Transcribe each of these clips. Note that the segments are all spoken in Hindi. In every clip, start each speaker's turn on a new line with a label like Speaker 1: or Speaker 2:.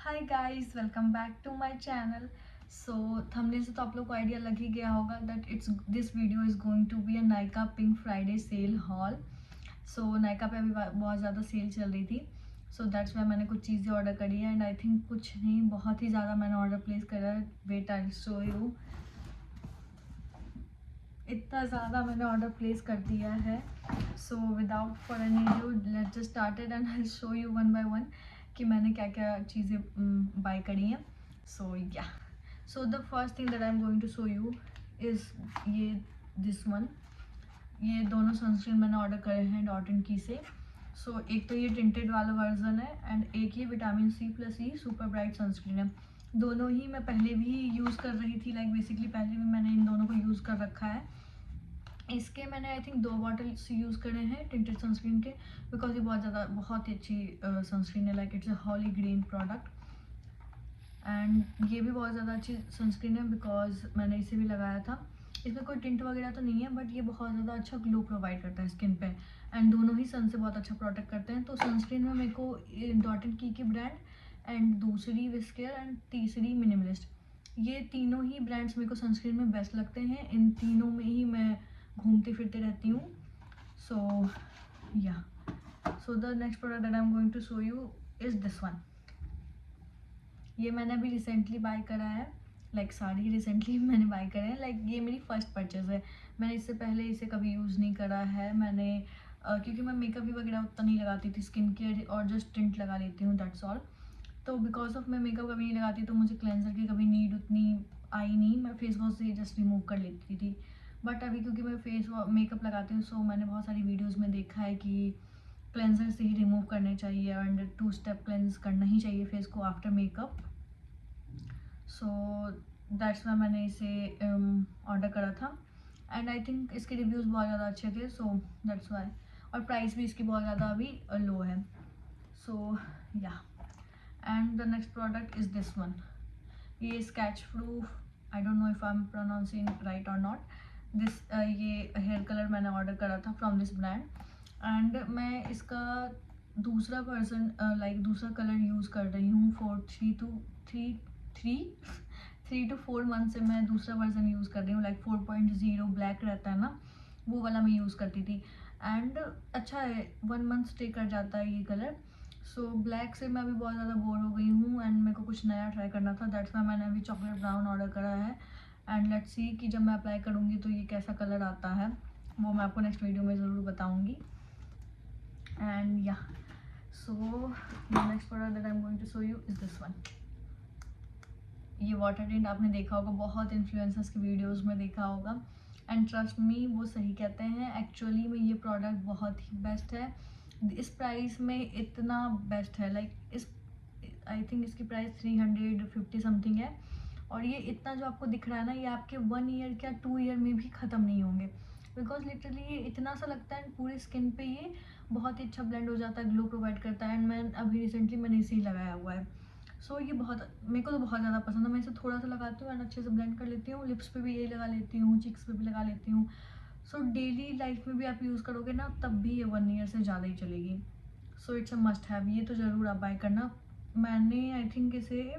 Speaker 1: Hi guys, welcome back to my channel. So thumbnail से तो आप लोग को आइडिया लग ही गया होगा that this video is going to be a Nykaa pink Friday sale haul. So Nykaa पे अभी बहुत ज़्यादा सेल चल रही थी, सो दैट्स वाई मैंने कुछ चीज़ें ऑर्डर करी है। एंड आई थिंक कुछ नहीं, बहुत ही ज़्यादा मैंने ऑर्डर प्लेस करा है। वेट आई शो यू, इतना ज़्यादा मैंने ऑर्डर प्लेस कर दिया है। So without for any due let's just started and I show you one by one कि मैंने क्या क्या चीज़ें बाय करी हैं। So yeah, so the first thing that I am going to show you is ये दिस वन। ये दोनों सनस्क्रीन मैंने ऑर्डर करे हैं डॉट एंड की से। सो एक तो ये टिंटेड वाला वर्जन है एंड एक ही विटामिन सी प्लस ई सुपर ब्राइट सनस्क्रीन है। दोनों ही मैं पहले भी यूज़ कर रही थी, लाइक बेसिकली पहले भी मैंने इन दोनों को यूज़ कर रखा है। इसके मैंने आई थिंक 2 बॉटल्स यूज़ करे हैं टिंटेड सनस्क्रीन के, बिकॉज ये बहुत ही अच्छी सनस्क्रीन है। Like it's a holy green product and ये भी बहुत ज़्यादा अच्छी सनस्क्रीन है बिकॉज मैंने इसे भी लगाया था। इसमें कोई टिंट वगैरह तो नहीं है, बट ये बहुत ज़्यादा अच्छा ग्लो प्रोवाइड करता है स्किन पे एंड दोनों ही सन से बहुत अच्छा प्रोटेक्ट करते हैं। तो सनस्क्रीन में मेरे को डॉट एंड की ब्रांड एंड दूसरी विस्केयर एंड तीसरी मिनिमलिस्ट, ये तीनों ही ब्रांड्स मेरे को सनस्क्रीन में बेस्ट लगते हैं। इन तीनों में ही मैं घूमती फिरती रहती हूँ। So yeah, so the next product that I am going to show you is this one. ये मैंने अभी रिसेंटली बाय करा है, लाइक सारी रिसेंटली मैंने बाय करे हैं। लाइक ये मेरी फर्स्ट परचेज़ है, मैंने इससे पहले इसे कभी यूज़ नहीं करा है। मैंने क्योंकि मैं मेकअप भी वगैरह उतना नहीं लगाती थी, स्किन केयर और जस्ट टिंट लगा लेती हूँ, दैट्स ऑल। तो बिकॉज ऑफ मैं मेकअप कभी नहीं लगाती तो मुझे क्लेंजर की कभी नीड उतनी आई नहीं, मैं फेस वॉश से जस्ट रिमूव कर लेती थी। बट अभी क्योंकि मैं फेस मेकअप लगाती हूँ, सो मैंने बहुत सारी वीडियोज़ में देखा है कि क्लेंजर से ही रिमूव करने चाहिए एंड 2 स्टेप क्लेंज करना ही चाहिए फेस को after makeup. So that's why मैंने इसे ऑर्डर करा था एंड आई थिंक इसके रिव्यूज़ बहुत ज़्यादा अच्छे थे, सो दैट्स वाई। और प्राइस भी इसकी बहुत ज़्यादा अभी लो है। So yeah, and the next product is this one. ये sketch proof, I don't know if I am pronouncing right or not, this ये हेयर कलर मैंने ऑर्डर करा था फ्रॉम दिस ब्रांड एंड मैं इसका दूसरा वर्जन लाइक दूसरा कलर यूज़ कर रही हूँ फॉर 3 to 4 मंथ से मैं दूसरा वर्जन यूज़ कर रही हूँ। लाइक 4.0 ब्लैक रहता है ना, वो वाला मैं यूज़ करती थी एंड अच्छा है, 1 मंथ स्टे कर जाता है ये कलर। सो ब्लैक से मैं अभी बहुत ज़्यादा बोर हो गई हूँ एंड मेरे को कुछ नया ट्राई करना था, दैट्स वाई मैंने अभी चॉकलेट ब्राउन ऑर्डर करा है एंड लेट्स सी कि जब मैं अप्लाई करूँगी तो ये कैसा कलर आता है, वो मैं आपको नेक्स्ट वीडियो में ज़रूर बताऊँगी। And yeah, so the next product that I am going to show you is this one. ये वाटर टिंट आपने देखा होगा, बहुत इन्फ्लुएंसर्स की वीडियोस में देखा होगा एंड ट्रस्ट मी वो सही कहते हैं। एक्चुअली में ये प्रोडक्ट बहुत ही बेस्ट है, इस प्राइस में इतना बेस्ट है। लाइक इस आई थिंक इसकी प्राइस 350 समथिंग है और ये इतना जो आपको दिख रहा है ना, ये आपके 1 ईयर क्या 2 ईयर में भी ख़त्म नहीं होंगे, बिकॉज लिटरली ये इतना सा लगता है पूरी स्किन पे ये बहुत ही अच्छा ब्लेंड हो जाता है, ग्लो प्रोवाइड करता है एंड मैं अभी रिसेंटली मैंने इसे ही लगाया हुआ है। सो ये बहुत मेरे को तो बहुत ज़्यादा पसंद है। मैं इसे थोड़ा सा लगाती हूँ एंड अच्छे से ब्लेंड कर लेती हूँ, लिप्स पे भी यही लगा लेती हूँ, चिक्स पे भी लगा लेती हूँ। सो डेली लाइफ में भी आप यूज़ करोगे ना तब भी ये 1 ईयर से ज़्यादा ही चलेगी। So it's a must have, ये तो ज़रूर आप बाय करना। मैंने आई थिंक इसे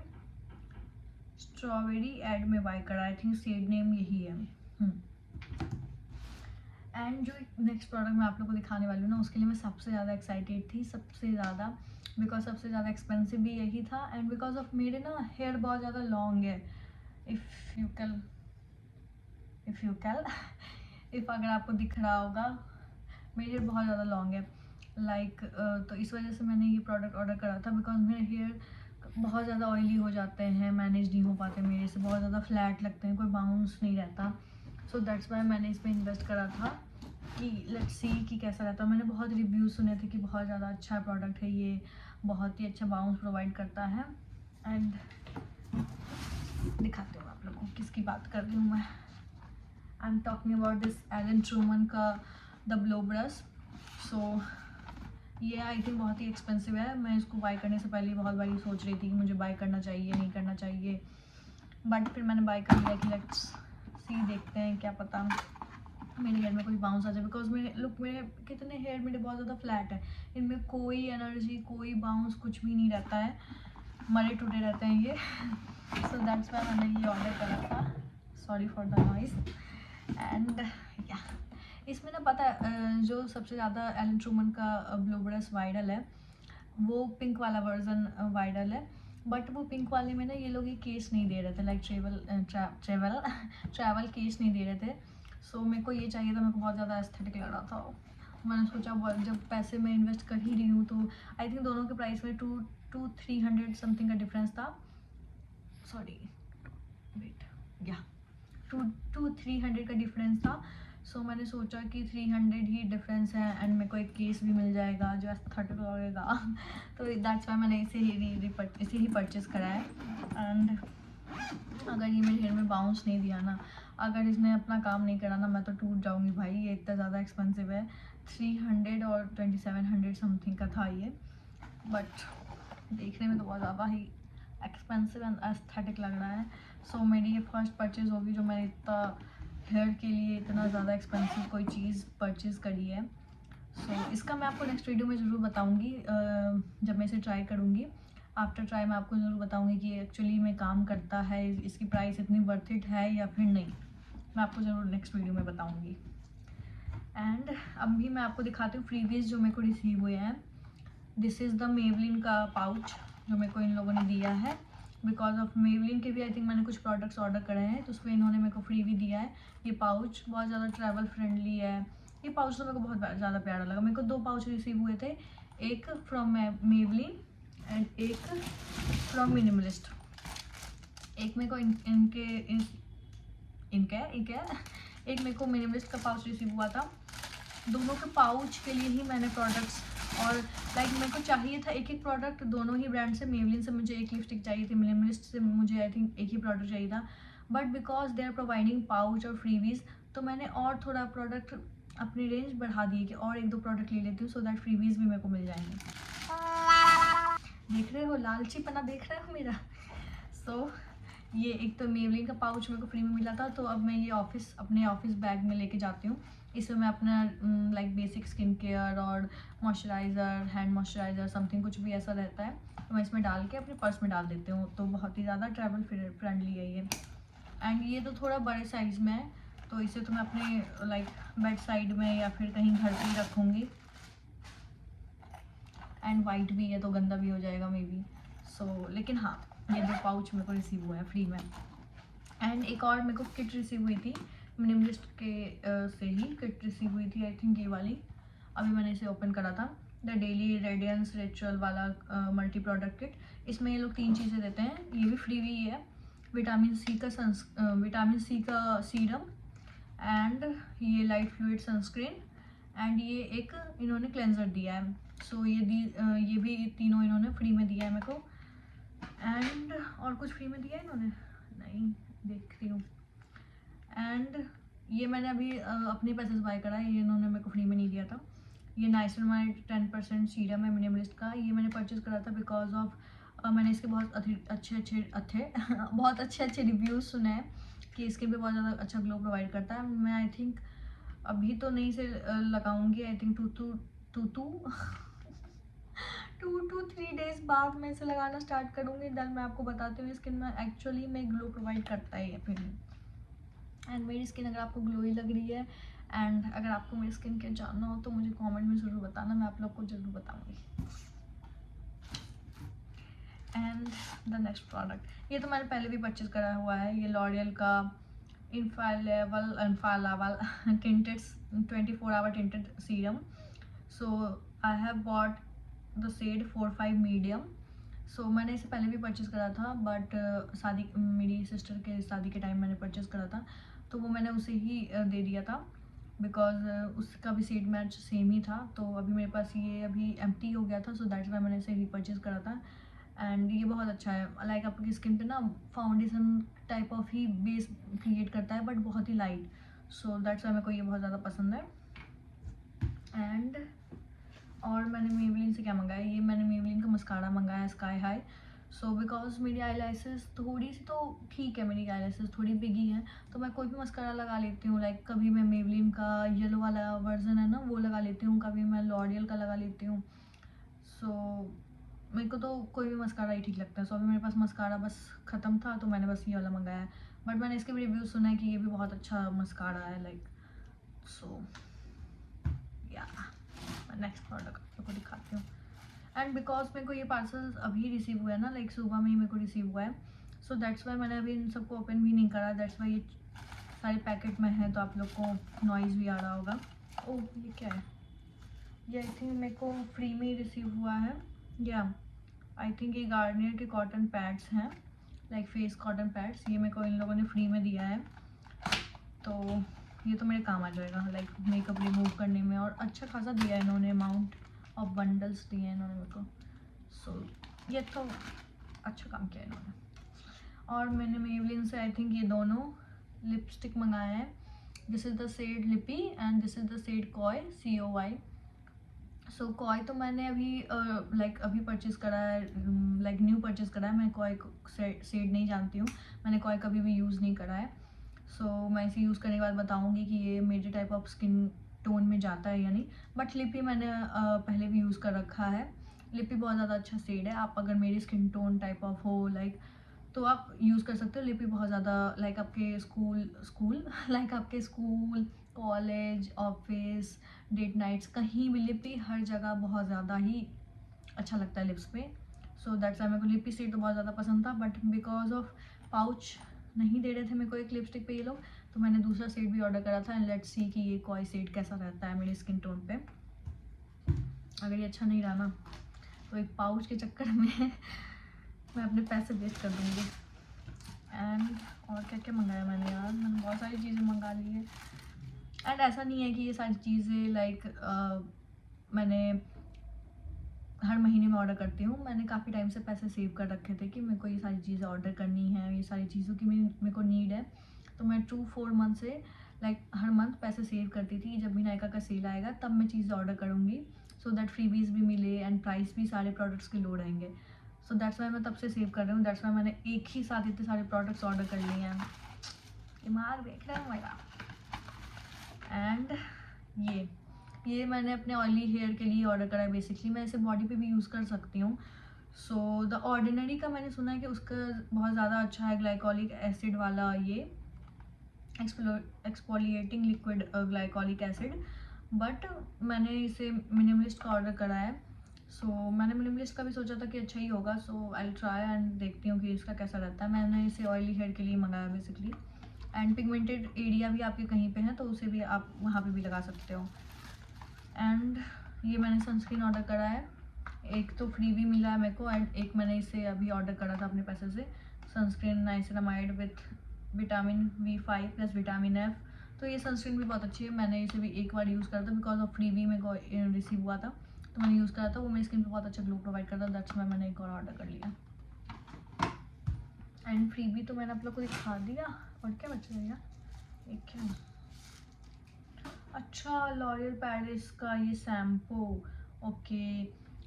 Speaker 1: स्ट्रॉबेरी एड में बाय करा, आई थिंक शेड नेम यही है। एंड जो नेक्स्ट प्रोडक्ट मैं आप लोगों को दिखाने वाली हूँ ना, उसके लिए मैं सबसे ज़्यादा एक्साइटेड थी, सबसे ज़्यादा, बिकॉज सबसे ज़्यादा एक्सपेंसिव भी यही था एंड बिकॉज ऑफ मेरे ना हेयर बहुत ज़्यादा लॉन्ग है। इफ़ यू कैल इफ़ अगर आपको दिख रहा होगा, मेरे हेयर बहुत ज़्यादा लॉन्ग है लाइक तो इस वजह से मैंने ये प्रोडक्ट ऑर्डर करा था बिकॉज मेरे हेयर बहुत ज़्यादा ऑयली हो जाते हैं, मैनेज नहीं हो पाते मेरे से, बहुत ज़्यादा फ्लैट लगते हैं, कोई बाउंस नहीं रहता। सो दैट्स वाई मैंने इसमें इन्वेस्ट करा था कि लेट्स सी कि कैसा रहता है। मैंने बहुत रिव्यूज़ सुने थे कि बहुत ज़्यादा अच्छा प्रोडक्ट है ये, बहुत ही अच्छा बाउंस प्रोवाइड करता है एंड दिखाती हूँ आप लोगों को किसकी बात कर रही हूँ मैं। I am talking about this Alan Truman का द ब्लो ब्रश। सो ये आई थिंक बहुत ही एक्सपेंसिव है, मैं इसको बाय करने से पहले बहुत बारी सोच रही थी कि मुझे बाय करना चाहिए नहीं करना चाहिए, बट फिर मैंने बाय कर लिया कि लेट्स सी, देखते हैं क्या पता मेरे हेयर में कोई बाउंस आ जाए, बिकॉज मेरे कितने हेयर मेरे बहुत ज़्यादा फ्लैट है, इनमें कोई एनर्जी कोई बाउंस कुछ भी नहीं रहता है। मरे टूटे रहते हैं ये। सो दैट्स वाई मैंने ये ऑर्डर करा था। Sorry for the noise. And या इसमें ना पता है जो सबसे ज़्यादा एलन ट्रूमन का ब्लूब्रश वायरल है वो पिंक वाला वर्जन वायरल है, बट वो पिंक वाले में ना ये लोग ये केस नहीं दे रहे थे, लाइक ट्रैवल केस नहीं दे रहे थे। सो मेरे को ये चाहिए था, मेरे को बहुत ज़्यादा एस्थेटिक लग रहा था। मैंने सोचा जब पैसे मैं इन्वेस्ट कर ही रही हूँ तो आई थिंक दोनों के प्राइस में 200-300 समथिंग का डिफरेंस था। सॉरी वेट, या 200-300 का डिफरेंस था। सो मैंने सोचा कि 300 ही डिफरेंस है एंड मेरे को एक केस भी मिल जाएगा जो एस्थेटिक लगेगा। तो दैट्स वाई मैंने इसे ही परचेज़ करा है। एंड अगर ये मेरे हेयर में बाउंस नहीं दिया ना, अगर इसने अपना काम नहीं करा ना, मैं तो टूट जाऊंगी भाई। ये इतना ज़्यादा एक्सपेंसिव है, 300 और 2700 समथिंग का था ये, बट देखने में तो बहुत ज़्यादा ही एक्सपेंसिव एंड एस्थेटिक लग रहा है। सो मेरी ये फर्स्ट परचेज़ होगी जो मैंने इतना हेयर के लिए इतना ज़्यादा एक्सपेंसिव कोई चीज़ परचेज़ करी है। सो इसका मैं आपको नेक्स्ट वीडियो में ज़रूर बताऊँगी जब मैं इसे ट्राई करूँगी। आफ्टर ट्राई मैं आपको ज़रूर बताऊँगी कि एक्चुअली में काम करता है, इसकी प्राइस इतनी वर्थ इट है या फिर नहीं। मैं आपको ज़रूर नेक्स्ट वीडियो में बताऊँगी। एंड अभी मैं आपको दिखाती हूँ फ्रीबीज जो मेरे को रिसीव हुए हैं। दिस इज़ द मेवलिन का पाउच जो मेरे को इन लोगों ने दिया है। बिकॉज ऑफ मेवलिन के भी आई थिंक मैंने कुछ प्रोडक्ट्स ऑर्डर करे हैं, तो उसमें इन्होंने मेरे को फ्री भी दिया है। ये पाउच बहुत ज़्यादा ट्रैवल फ्रेंडली है। ये पाउच तो मेरे को बहुत ज़्यादा प्यारा लगा। मेरे को 2 पाउच रिसीव हुए थे, एक फ्रॉम मेवलिन एंड एक फ्रॉम मिनिमलिस्ट। एक मेरे को एक मेरे को मिनिमलिस्ट का पाउच रिसीव हुआ था। दोनों के पाउच के लिए ही मैंने प्रोडक्ट्स और लाइक मेरे को चाहिए था एक प्रोडक्ट दोनों ही ब्रांड से। मेवलिन से मुझे एक लिपस्टिक चाहिए थी, मिनिमलिस्ट से मुझे आई थिंक एक ही प्रोडक्ट चाहिए था, but because they are providing pouch और फ्रीवीज तो मैंने और थोड़ा प्रोडक्ट अपनी रेंज बढ़ा दी कि और 1-2 प्रोडक्ट ले लेती हूँ सो दैट फ्रीवीज भी मेरे को मिल जाएंगे। देख रहे हो लालचीपना, देख रहे हो मेरा। सो ये एक तो मेवलिन का पाउच मेरे को फ्री में मिला था, तो अब मैं ये अपने ऑफिस बैग में लेके जाती हूँ। इसमें मैं अपना लाइक बेसिक स्किन केयर और मॉइस्चराइज़र, हैंड मॉइस्चराइज़र समथिंग कुछ भी ऐसा रहता है तो मैं इसमें डाल के अपने पर्स में डाल देती हूँ। तो बहुत ही ज़्यादा ट्रैवल फ्रेंडली है ये। एंड ये तो थोड़ा बड़े साइज़ में है, तो इसे तो मैं अपने लाइक बेड साइड में या फिर कहीं घर पे ही रखूँगी। एंड वाइट भी है तो गंदा भी हो जाएगा मे बी। सो लेकिन हाँ, ये 2 पाउच मेरे को रिसीव हुआ है फ्री में। एंड एक और मेरे को किट रिसीव हुई थी मिनिमलिस्ट के से ही किट रिसीव हुई थी, आई थिंक ये वाली। अभी मैंने इसे ओपन करा था, द डेली रेडियंस रिचुअल वाला मल्टी प्रोडक्ट किट। इसमें ये लोग 3 चीज़ें देते हैं, ये भी फ्री भी है। विटामिन सी का सीरम एंड ये लाइट फ्लूइड सनस्क्रीन एंड ये एक इन्होंने क्लेंजर दिया है। सो ये भी तीनों इन्होंने फ्री में दिया है मेरे को। एंड और कुछ फ्री में दिया है इन्होंने, नहीं देख रही हूँ। एंड ये मैंने अभी अपने पैसे से बाय करा है, ये इन्होंने मेरे को फ्री में नहीं दिया था। ये नाइसिनमाइड 10% सीरम है मिनिमलिस्ट का, ये मैंने परचेज़ करा था बिकॉज ऑफ मैंने इसके बहुत अच्छे रिव्यूज़ सुने हैं कि स्किन पे बहुत ज़्यादा अच्छा ग्लो प्रोवाइड करता है। मैं आई थिंक अभी तो नहीं से लगाऊंगी, आई थिंक 2-3 डेज बाद मैं इसे लगाना स्टार्ट करूँगी। देन मैं आपको बताती हूँ स्किन में एक्चुअली में ग्लो प्रोवाइड करता है या फिर नहीं। एंड मेरी स्किन अगर आपको ग्लोई लग रही है एंड अगर आपको मेरी स्किन केयर जानना हो तो मुझे कमेंट में ज़रूर बताना, मैं आप लोग को ज़रूर बताऊँगी। एंड द नेक्स्ट प्रोडक्ट, ये तो मैंने पहले भी परचेज़ करा हुआ है, ये लॉरियल का infallible tinted 24 hour tinted serum. So I have bought the shade 4-5 medium. सो मैंने इसे पहले भी परचेज़ करा था, बट मेरी सिस्टर के शादी के टाइम मैंने परचेज़ करा था तो वो मैंने उसे ही दे दिया था बिकॉज उसका भी शेड मैच सेम ही था। तो अभी मेरे पास ये अभी एम्प्टी हो गया था, सो दैट्स वाई मैंने इसे ही परचेज़ करा था। एंड ये बहुत अच्छा है, लाइक आपकी स्किन पे ना foundation type of he base create करता है बट बहुत ही लाइट। सो दैट्स वाई मेरे को ये बहुत ज़्यादा पसंद है। एंड और मैंने मेवलिन से क्या मंगाया, ये मैंने मेवलिन का मस्कारा मंगाया स्काई हाई। सो बिकॉज मेरी आई लैशेज़ थोड़ी सी तो ठीक है, मेरी आई लैशेज़ थोड़ी बिगी हैं तो मैं कोई भी मस्कारा लगा लेती हूँ। लाइक कभी मैं मेवलिन का येलो वाला वर्जन है ना वो लगा लेती हूँ, कभी मैं लॉरियल का लगा लेती हूँ। सो मेरे को तो कोई भी मस्कारा ही ठीक लगता है। सो अभी मेरे पास मस्कारा बस ख़त्म था तो मैंने बस ये वाला मंगाया है, बट मैंने इसके भी रिव्यू सुना है कि ये भी बहुत अच्छा मस्कारा है लाइक। सो या मैं नेक्स्ट प्रोडक्ट आप लोग को दिखाती हूँ। एंड बिकॉज मेरे को ये पार्सल अभी रिसीव हुआ है ना, लाइक सुबह में ही मेरे को रिसीव हुआ है, सो दैट्स वाई मैंने अभी इन सबको ओपन भी नहीं करा। दैट्स वाई ये सारे पैकेट में है तो आप लोग को नॉइज़ भी आ रहा होगा। ओह ये क्या है, ये आई थिंक मेरे को फ्री में ही रिसीव हुआ है। या आई थिंक ये गार्नियर के कॉटन पैड्स हैं, लाइक फेस कॉटन पैड्स। ये मेरे को इन लोगों ने फ्री में दिया है, तो ये तो मेरे काम आ जाएगा लाइक मेकअप रिमूव करने में। और अच्छा खासा दिया है इन्होंने, अमाउंट ऑफ बंडल्स दिए हैं इन्होंने मेरे को। सो ये तो अच्छा काम किया इन्होंने। और मैंने मेबलिन से आई थिंक ये दोनों लिपस्टिक मंगाए हैं। This is the shade lippy and this is the shade coy, COY। सो कॉय तो मैंने अभी लाइक अभी परचेज़ करा है, लाइक न्यू परचेज़ करा है। मैं कॉय शेड नहीं जानती हूँ, मैंने कॉय कभी भी यूज़ नहीं करा है। सो मैं इसे यूज़ करने के बाद बताऊँगी कि ये मेरे टाइप ऑफ स्किन टोन में जाता है या नहीं। बट लिपी मैंने पहले भी यूज़ कर रखा है। लिपी बहुत ज़्यादा अच्छा शेड है। आप अगर मेरी स्किन टोन टाइप ऑफ हो लाइक तो आप यूज़ कर सकते हो। लिपी बहुत ज़्यादा लाइक आपके स्कूल लाइक आपके school, college, office, date nights, कहीं भी लिपी हर जगह बहुत ज़्यादा ही अच्छा लगता है लिप्स पे। सो दैट्स वाई मेरे को लिपी शेड तो बहुत ज़्यादा पसंद था, बट बिकॉज ऑफ पाउच नहीं दे रहे थे मेरे को एक लिपस्टिक पे ये लोग, तो मैंने दूसरा शेड भी ऑर्डर करा था। एंड लेट्स सी कि ये कोई शेड कैसा रहता है मेरी स्किन टोन पे। अगर ये अच्छा नहीं रहा ना तो एक पाउच के चक्कर में मैं अपने पैसे वेस्ट कर दूँगी। एंड और क्या क्या मंगाया मैंने यार, मैंने बहुत सारी चीज़ें मंगा ली है। एंड ऐसा नहीं है कि ये सारी चीज़ें लाइक मैंने हर महीने में ऑर्डर करती हूँ। मैंने काफ़ी टाइम से पैसे सेव कर रखे थे कि मेरे को ये सारी चीज़ें ऑर्डर करनी है, ये सारी चीज़ों की मेरे को नीड है। तो मैं 2-4 मंथ से लाइक हर मंथ पैसे सेव करती थी, जब भी नायका का सेल आएगा तब मैं चीज़ें ऑर्डर करूँगी, सो दैट फ्रीबीज भी मिले एंड प्राइस भी सारे प्रोडक्ट्स के लो रहेंगे। सो दैट्स वाई मैं तब से सेव कर रही हूँ। दैट्स वाई मैंने एक ही साथ इतने सारे प्रोडक्ट्स ऑर्डर कर लिए हैं। दिमाग देख रहे हैं मेरा। एंड ये मैंने अपने ऑयली हेयर के लिए ऑर्डर करा है। बेसिकली मैं इसे बॉडी पे भी यूज़ कर सकती हूँ। सो द ऑर्डिनरी का मैंने सुना है कि उसका बहुत ज़्यादा अच्छा है, ग्लाइकोलिक एसिड वाला ये exfoliating liquid glycolic acid. But मैंने इसे मिनिमलिस्ट का ऑर्डर करा है। सो मैंने मिनिमलिस्ट का भी सोचा था कि अच्छा ही होगा। सो आई ट्राई एंड देखती हूँ कि इसका कैसा रहता है। मैंने इसे ऑयली हेयर के लिए मंगाया बेसिकली। एंड पिगमेंटेड एरिया भी आपके कहीं पे है तो उसे भी आप वहाँ पे भी लगा सकते हो। एंड ये मैंने सनस्क्रीन ऑर्डर करा है, एक तो फ्री भी मिला है मेरे को एंड एक मैंने इसे अभी ऑर्डर करा था अपने पैसे से। Sunscreen niacinamide with vitamin B5 plus vitamin F। तो ये सनस्क्रीन भी बहुत अच्छी है। मैंने इसे भी एक बार यूज़ करा था बिकॉज ऑफ फ्री भी मेरे को रिसीव हुआ था, तो मैंने यूज़ करा था। वो मेरी स्किन पे बहुत अच्छा ग्लो प्रोवाइड करता है। दैट्स वाई मैंने एक और ऑर्डर कर लिया। एंड फ्री भी तो मैंने आप लोग को दिखा दिया, और क्या बचा भैया, एक क्या, अच्छा लॉरियल पैरिस का ये शैम्पू। ओके,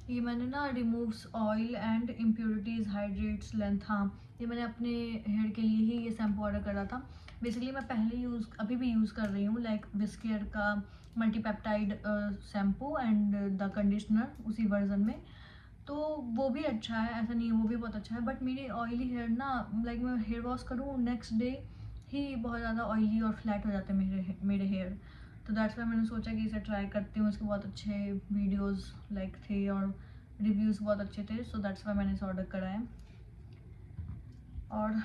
Speaker 1: ये मैंने ना removes oil and impurities, hydrates length, हाँ ये मैंने अपने हेयर के लिए ही ये शैम्पू ऑर्डर करा था। बेसिकली मैं पहले अभी भी यूज़ कर रही हूँ लाइक विस्केयर का मल्टीपेप्टाइड शैम्पू एंड द कंडीशनर उसी वर्जन में। तो वो भी अच्छा है, ऐसा नहीं है, वो भी बहुत अच्छा है। बट मेरी ऑयली हेयर ना लाइक मैं हेयर वॉश करूँ नेक्स्ट डे ही बहुत ज़्यादा ऑयली और फ्लैट हो जाते हैं मेरे हेयर। तो दैट्स वाई मैंने सोचा कि इसे ट्राई करती हूँ। इसके बहुत अच्छे वीडियोस लाइक थे और रिव्यूज़ बहुत अच्छे थे। सो दैट्स वाई मैंने इसे ऑर्डर करा है। और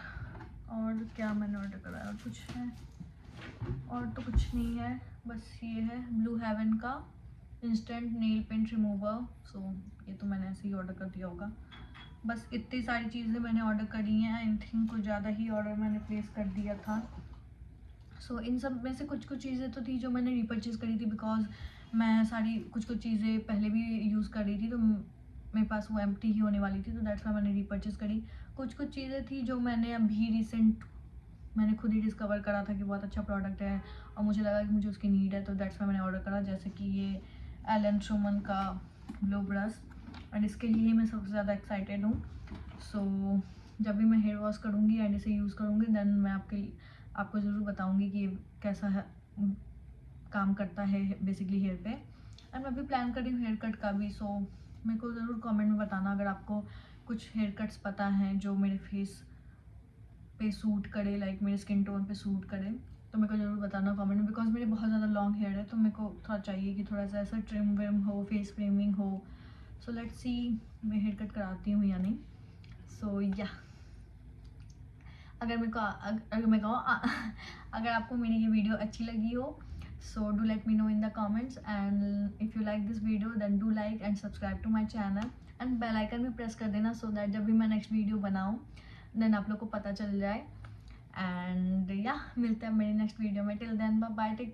Speaker 1: क्या मैंने ऑर्डर करा है, और कुछ है, और तो कुछ नहीं है, बस ये है ब्लू हेवन का इंस्टेंट नेल पेंट रिमूवर। सो ये तो मैंने ऐसे ही ऑर्डर कर दिया होगा। बस इतनी सारी चीज़ें मैंने ऑर्डर करी हैं। आई थिंक कुछ ज़्यादा ही ऑर्डर मैंने प्लेस कर दिया था। सो इन सब में से कुछ कुछ चीज़ें तो थी जो मैंने रीपरचेज़ करी थी बिकॉज मैं सारी कुछ कुछ चीज़ें पहले भी यूज़ कर रही थी, तो मेरे पास वो एम्प्टी ही होने वाली थी, तो दैट्स वाई मैंने रीपरचेज़ करी। कुछ कुछ चीज़ें थी जो मैंने अभी रिसेंट मैंने खुद ही डिस्कवर करा था कि बहुत अच्छा प्रोडक्ट है और मुझे लगा कि मुझे उसकी नीड है, तो दैट्स वाई मैंने ऑर्डर करा। जैसे कि ये एलन सोमन का ग्लो ब्रश, एंड इसके लिए मैं सबसे ज़्यादा एक्साइटेड हूँ। सो जब भी मैं हेयर वॉश करूँगी एंड इसे यूज़ करूँगी देन मैं आपको ज़रूर बताऊँगी कि ये कैसा है, काम करता है बेसिकली हेयर पे। एंड मैं भी प्लान कर रही हूँ हेयर कट का भी। सो मेरे को ज़रूर कमेंट में बताना अगर आपको कुछ हेयर कट्स पता हैं जो मेरे फेस पे सूट करे, लाइक मेरे स्किन टोन पे सूट करे, तो मेरे को ज़रूर बताना कमेंट में, बिकॉज मेरे बहुत ज़्यादा लॉन्ग हेयर है तो मेरे को थोड़ा चाहिए कि थोड़ा सा ऐसा ट्रिम विम हो, फेस फ्रेमिंग हो. सो लेट्स सी मैं हेयर कट कराती हूँ या नहीं. सो या अगर मैं कहूँ अगर आपको मेरी ये वीडियो अच्छी लगी हो, so do let me know in the comments, and if you like this video then do like and subscribe to my channel, and bell icon भी प्रेस कर देना सो दैट जब भी मैं नेक्स्ट वीडियो बनाऊँ देन आप लोग को पता चल जाए. एंड या मिलते हैं मेरी नेक्स्ट वीडियो में. Till then bye bye, take